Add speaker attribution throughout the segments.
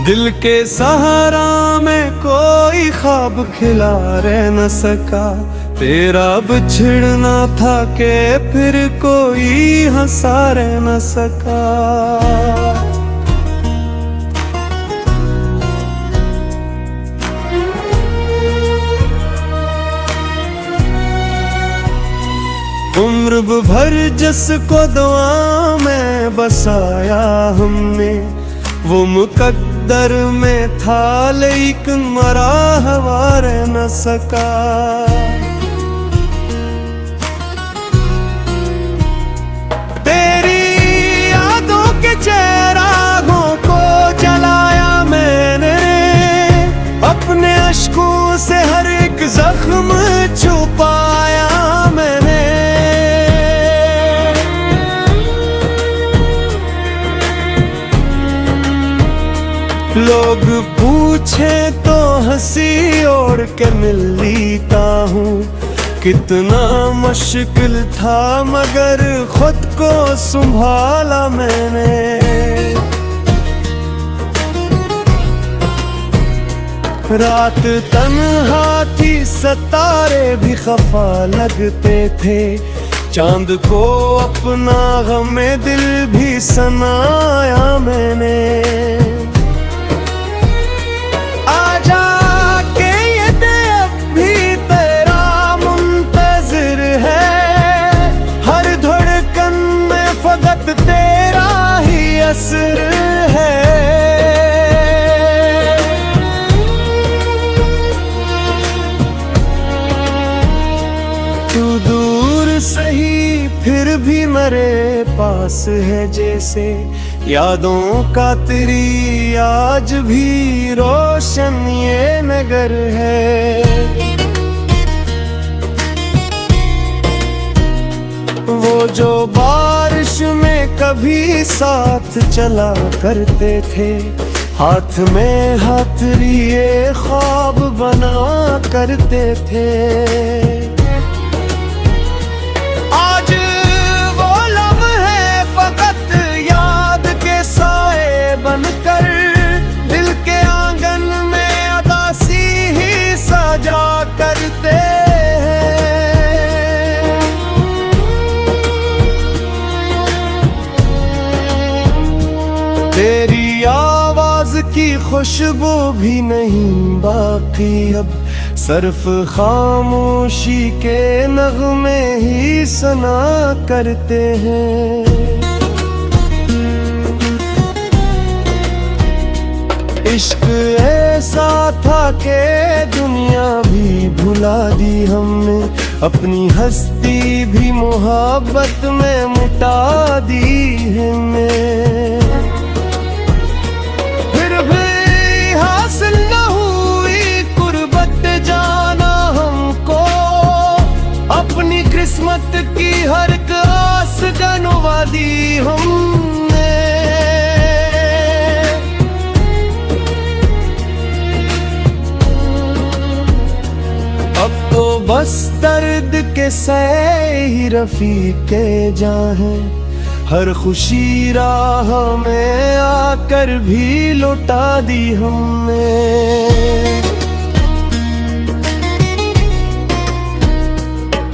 Speaker 1: दिल के सहारा में कोई ख्वाब खिला रह न सका, तेरा बिछड़ना था के फिर कोई हंसा रह न सका। उम्र भर जिसको दुआ में बसाया हमने, वो मुकद्दर में था लेकिन मरा हुआ रह न सका। तेरी यादों के चरागों को जलाया मैंने, अपने अश्कों से हर एक जख्म छुपाया मैंने। लोग पूछे तो हंसी ओढ़ के मिल लेता हूँ, कितना मुश्किल था मगर खुद को संभाला मैंने। रात तन्हा थी सितारे भी खफा लगते थे, चांद को अपना गमे दिल भी सुनाया मैंने। तेरा ही असर है, तू दूर सही फिर भी मेरे पास है जैसे, यादों का तेरी आज भी रोशन ये नगर है। वो जो बारिश में कभी साथ चला करते थे, हाथ में हाथ लिए ख्वाब बना करते थे। आज वो लम्हे फकत याद के साए बनकर, दिल के आंगन में उदासी ही सजा करते। तेरी आवाज की खुशबू भी नहीं बाकी अब, सिर्फ खामोशी के नगमे ही सुना करते हैं। इश्क ऐसा था कि दुनिया भी भुला दी हमने, अपनी हस्ती भी मोहब्बत में मिटा दी हमने। न हुई कुर्बत जाना हमको, अपनी किस्मत की हर आस गनवा दी हमने। अब तो बस दर्द के सहे ही रफीके जहाँ हैं, हर खुशी राह में आकर भी लौटा दी हमने।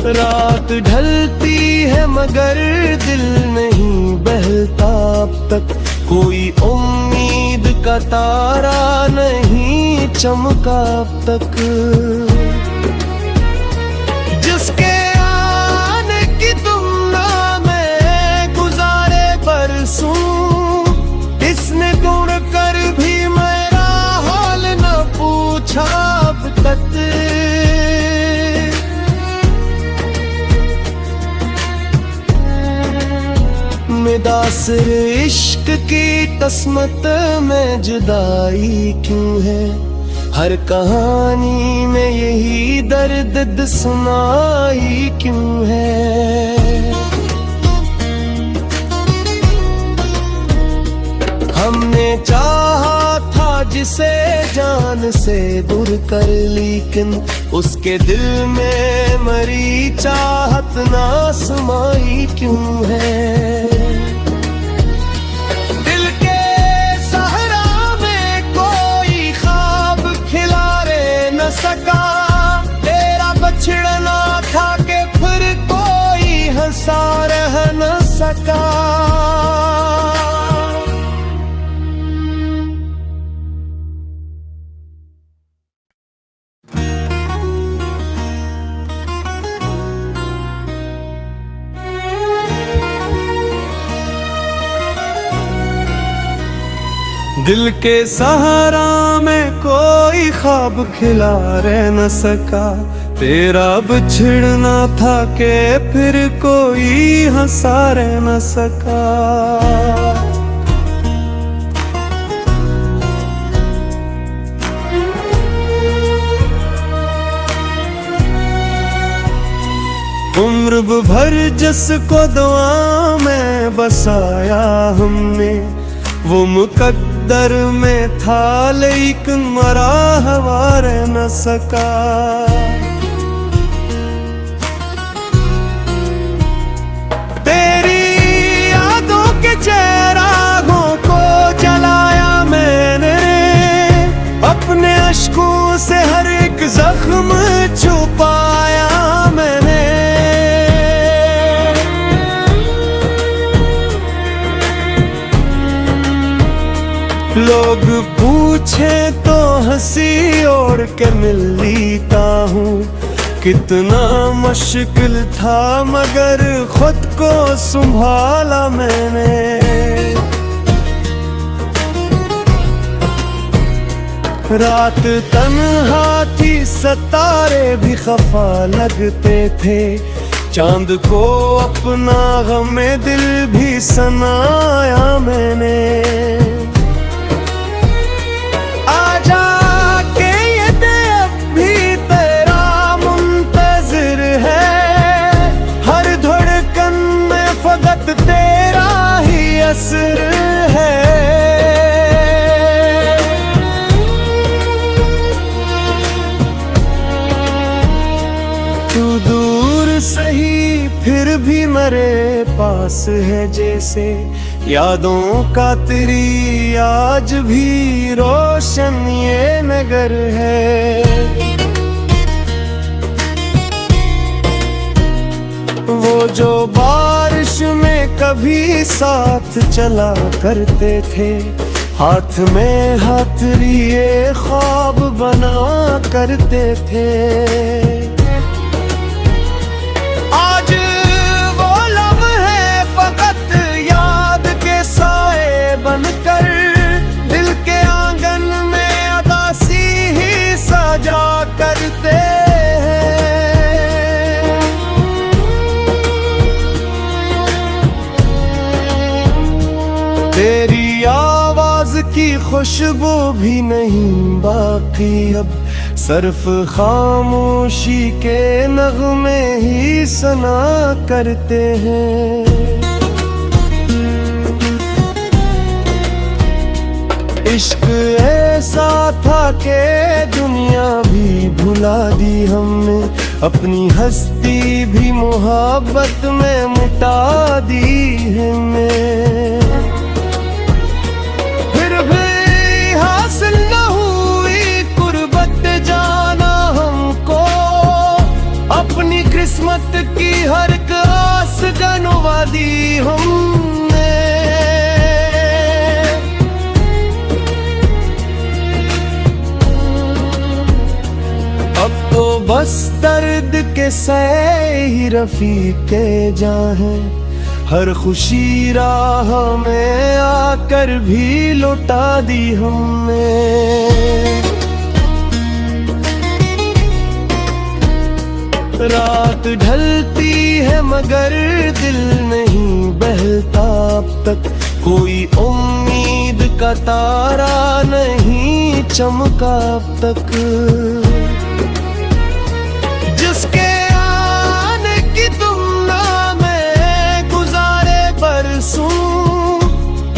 Speaker 1: रात ढलती है मगर दिल नहीं बहलता अब तक, कोई उम्मीद का तारा नहीं चमका अब तक। जिसके इसने ढूंढ कर भी मेरा हाल न पूछा अब तक। मुदासिर इश्क की किस्मत में जुदाई क्यों है, हर कहानी में यही दर्द सुनाई क्यों है। हमने चाहा था जिसे जान से दूर कर, लेकिन उसके दिल में मरी चाहत ना समाई क्यों है। दिल के सहरा में कोई सका, तेरा बछड़ना था कि फिर कोई हंसा रह न सका। दिल के सहारा में कोई ख्वाब खिला रह न सका, तेरा बिछड़ना था कि फिर कोई हंसा रह न सका। उम्र भर जिसको दुआ में बसाया हमने, वो मुकद्दर में था लेकिन मरा हुआ रह न सका। तेरी यादों के चरागों को जलाया मैंने, अपने अश्कों से हर एक जख्म छुपाया मैंने। लोग पूछे तो हंसी ओढ़ के मिल लेता हूँ, कितना मुश्किल था मगर खुद को संभाला मैंने। रात तन्हा थी, सितारे भी खफा लगते थे, चांद को अपना गमे दिल भी सुनाया मैंने। तेरा ही असर है, तू दूर सही फिर भी मेरे पास है जैसे, यादों का तेरी आज भी रोशन ये नगर है। वो जो बारिश में कभी साथ चला करते थे, हाथ में हाथ लिए ख्वाब बना करते थे। आज वो लम्हे फकत याद के साए बनकर, दिल के आंगन में अदासी ही सजा करते। तेरी आवाज की खुशबू भी नहीं बाकी अब, सिर्फ खामोशी के नगमे ही सुना करते हैं। इश्क ऐसा था कि दुनिया भी भुला दी हमने, अपनी हस्ती भी मोहब्बत में मिटा दी है मैं। हासिल न हुई कुर्बत जाना हमको, अपनी किस्मत की हर आस गनवा दी हमने। अब तो बस दर्द के सहे ही रफीके जहाँ हैं, हर खुशी राह में आकर भी लुटा दी हमने। रात ढलती है मगर दिल नहीं बहलता अब तक, कोई उम्मीद का तारा नहीं चमका अब तक। जिसके आने की तुमना में गुजारे बरसों,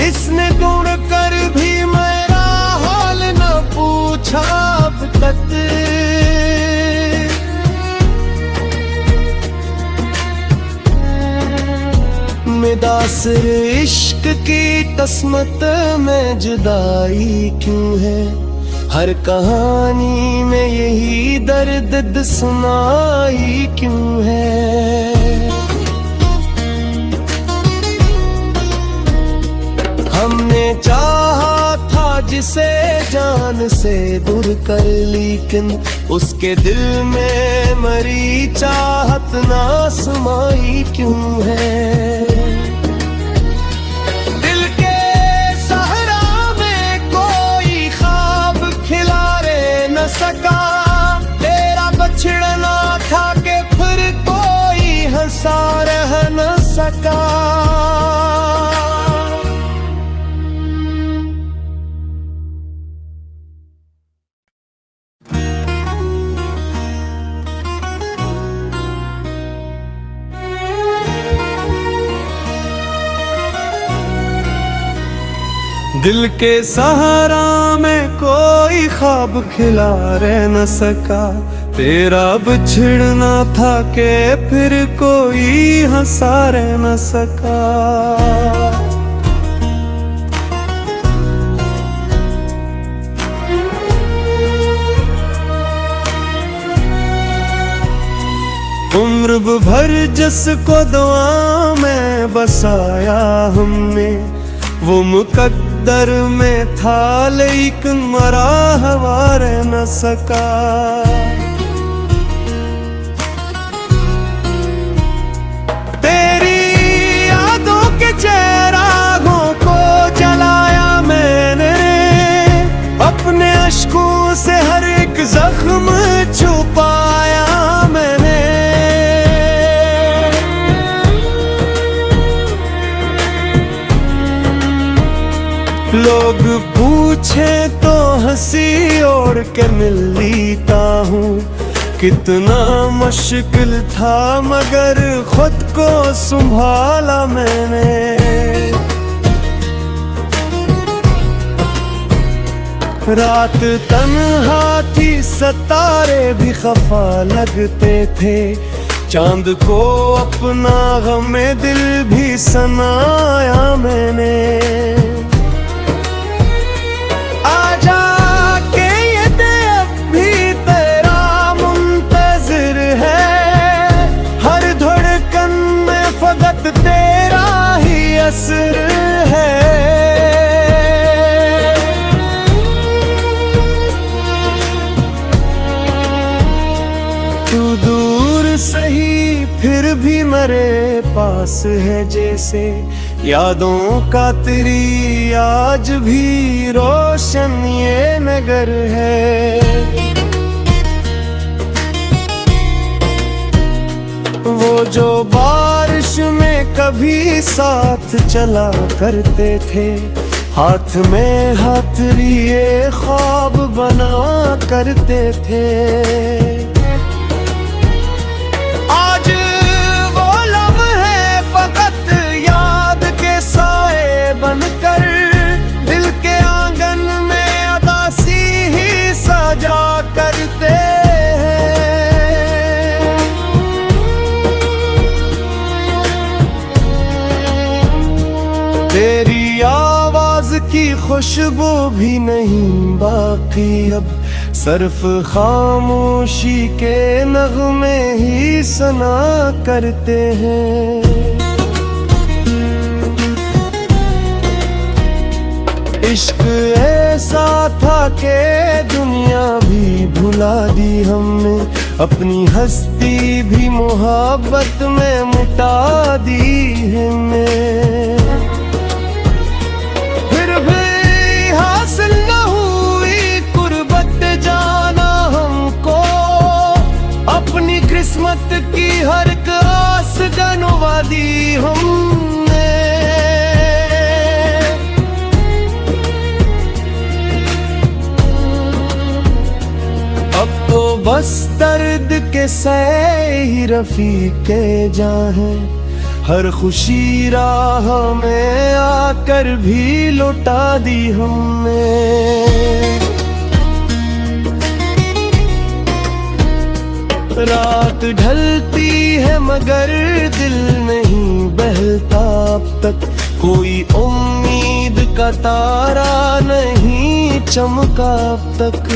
Speaker 1: इसने ढूंढ कर भी मेरा हाल न पूछा अब तक। मुदासिर इश्क की तस्मत में जुदाई क्यों है, हर कहानी में यही दर्द सुनाई क्यों है। हमने चाहा था जिसे जान से दूर कर, लेकिन उसके दिल में मरी चाहत ना समाई क्यों है। दिल के सहरा में कोई ख्वाब खिला रे न सका, तेरा बछड़ना था कि फिर कोई हंसा रह न सका। दिल के सहारा में कोई ख्वाब खिला रह न सका, तेरा बिछड़ना था कि फिर कोई हंसा रह न सका। उम्र भर जिसको दुआ में बसाया हमने, वो मुकद्दर में था लेकिन मरा हवा रह न सका। तेरी यादों के चरागों को जलाया मैंने, अपने अश्कों से हर एक जख्म छुपाया मैंने। लोग पूछे तो हंसी ओढ़ के मिल लेता हूँ, कितना मुश्किल था मगर खुद को संभाला मैंने। रात तन्हा थी सितारे भी खफा लगते थे, चांद को अपना गमे दिल भी सुनाया मैंने। तेरा ही असर है, तू दूर सही फिर भी मेरे पास है जैसे, यादों का तेरी आज भी रोशन ये नगर है। वो जो बारिश में कभी साथ चला करते थे, हाथ में हाथ लिए ख्वाब बना करते थे। आज वो लम्हे फकत याद के साए बनकर, दिल के आंगन में अदासी ही सजा करते। तेरी आवाज की खुशबू भी नहीं बाकी अब, सिर्फ खामोशी के नगमे ही सुना करते हैं। इश्क ऐसा था कि दुनिया भी भुला दी हमने, अपनी हस्ती भी मोहब्बत में मिटा दी है मैं। हासिल न हुई कुर्बत जाना हमको, अपनी किस्मत की हर आस गनवा दी हमने। अब तो बस दर्द के सहे ही रफीके जहाँ हैं, हर खुशी राह में आकर भी लौटा दी हमने। रात ढलती है मगर दिल नहीं बहलता अब तक, कोई उम्मीद का तारा नहीं चमका अब तक।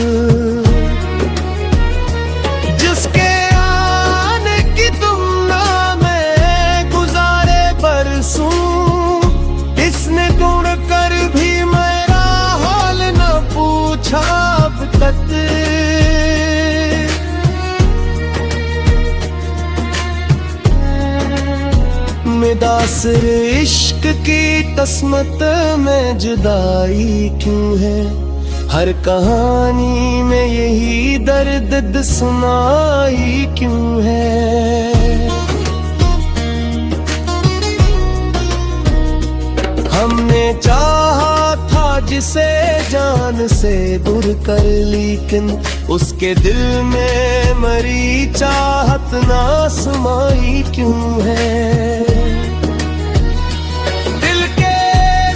Speaker 2: मुतासिर इश्क की किस्मत में जुदाई क्यों है, हर कहानी में यही दर्द सुनाई क्यों है। हमने चाहा था जिसे जान से दूर कर, लेकिन उसके दिल में मरी चाहत ना समाई क्यों है। दिल के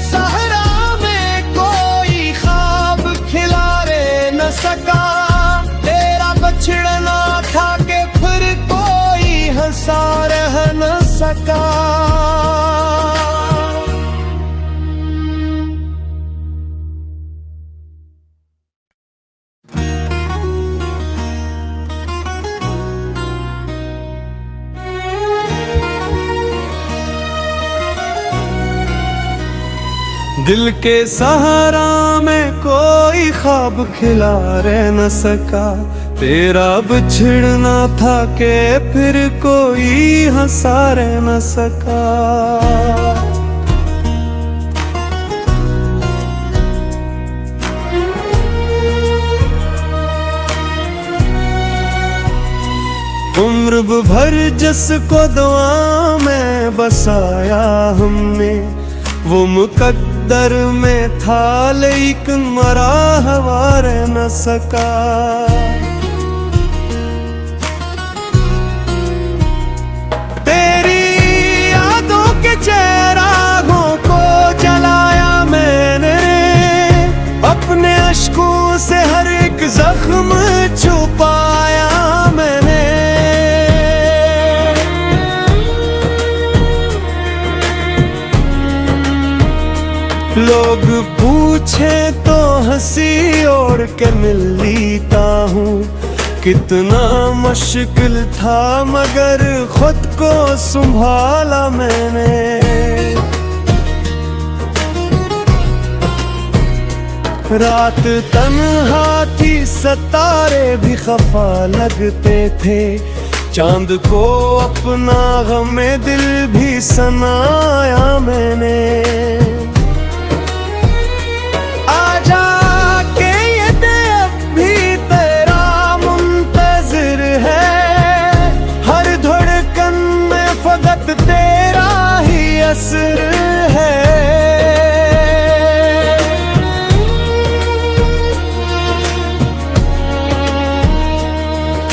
Speaker 2: सहरा में कोई ख्वाब खिला रे न सका, तेरा बछड़ना था के फिर कोई हंसा रह न सका।
Speaker 1: दिल के सहारा में कोई ख्वाब खिला रह न सका, तेरा बिछड़ना था के फिर कोई हंसा रह न सका। उम्र भर जिसको दुआ में बसाया हमने, वो मुकद्दर में था लेकिन मरा हवा रह न सका। तेरी यादों के चेहरागों को जलाया मैंने, अपने अश्कों से हर एक जख्म छुपाया मैंने। लोग पूछे तो हंसी ओढ़ के मिल लेता हूँ, कितना मुश्किल था मगर खुद को संभाला मैंने। रात तन्हा थी सितारे भी खफा लगते थे, चांद को अपना गमे दिल भी सुनाया मैंने। तेरा ही असर है,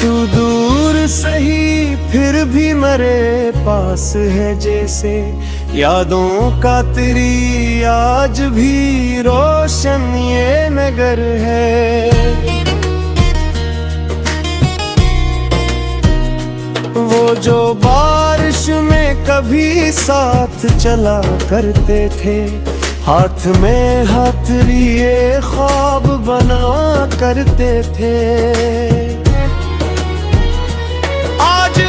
Speaker 1: तू दूर सही फिर भी मेरे पास है जैसे, यादों का तेरी आज भी रोशन ये नगर है। वो जो बारिश में कभी साथ चला करते थे, हाथ में हाथ लिए ख्वाब बना करते थे। आज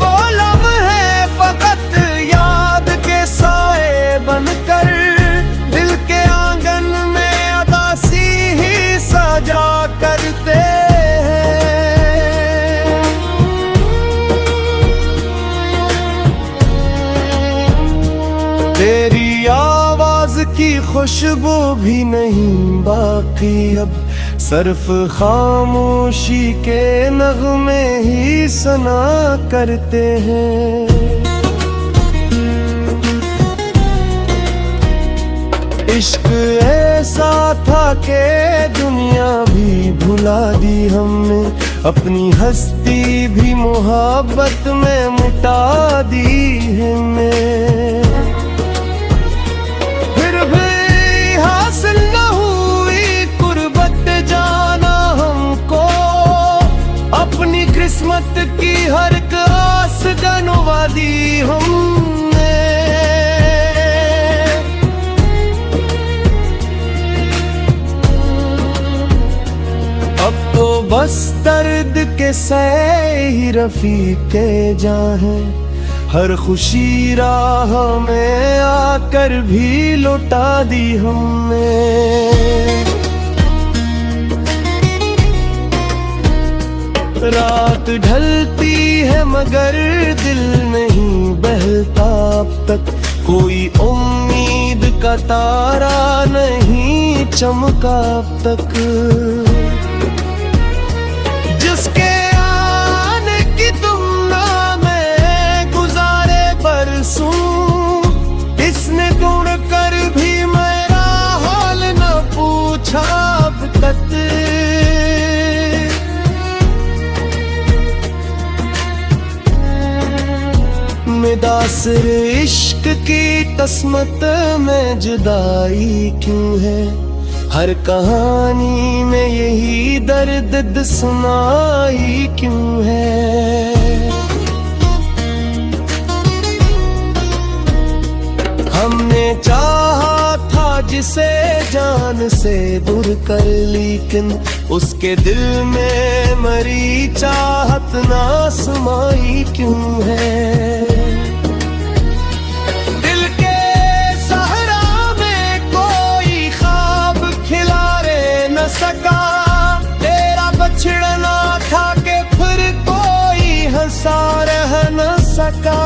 Speaker 1: वो लम्हे फकत याद के साए बनकर, दिल के आंगन में अदासी ही सजा करते। तेरी आवाज की खुशबू भी नहीं बाकी अब, सिर्फ खामोशी के नगमे ही सुना करते हैं। इश्क ऐसा था कि दुनिया भी भुला दी हमने, अपनी हस्ती भी मोहब्बत में मिटा दी है मैं। हासिल न हुई कुर्बत जाना हमको, अपनी किस्मत की हर आस गनवा दी हमने। अब तो बस दर्द के सहे ही रफीके जहाँ हैं, हर खुशी राह में आकर भी लुटा दी हमने।
Speaker 2: रात ढलती है मगर दिल नहीं बहलता अब तक, कोई उम्मीद का तारा नहीं चमका अब तक। जिसके आने की तुमना में गुजारे बरसों, इसने ढूंढ कर भी मेरा हाल न पूछा अब तक। मुदासिर इश्क की तस्मत में जुदाई क्यों है, हर कहानी में यही दर्द सुनाई क्यों है। हमने चाहा था जिसे जान से दूर कर, लेकिन उसके दिल में मरी चाहत ना समाई क्यों है। दिल के सहरा में कोई ख्वाब खिला रे न सका, तेरा बछड़ना था कि फिर कोई हंसा रह न सका।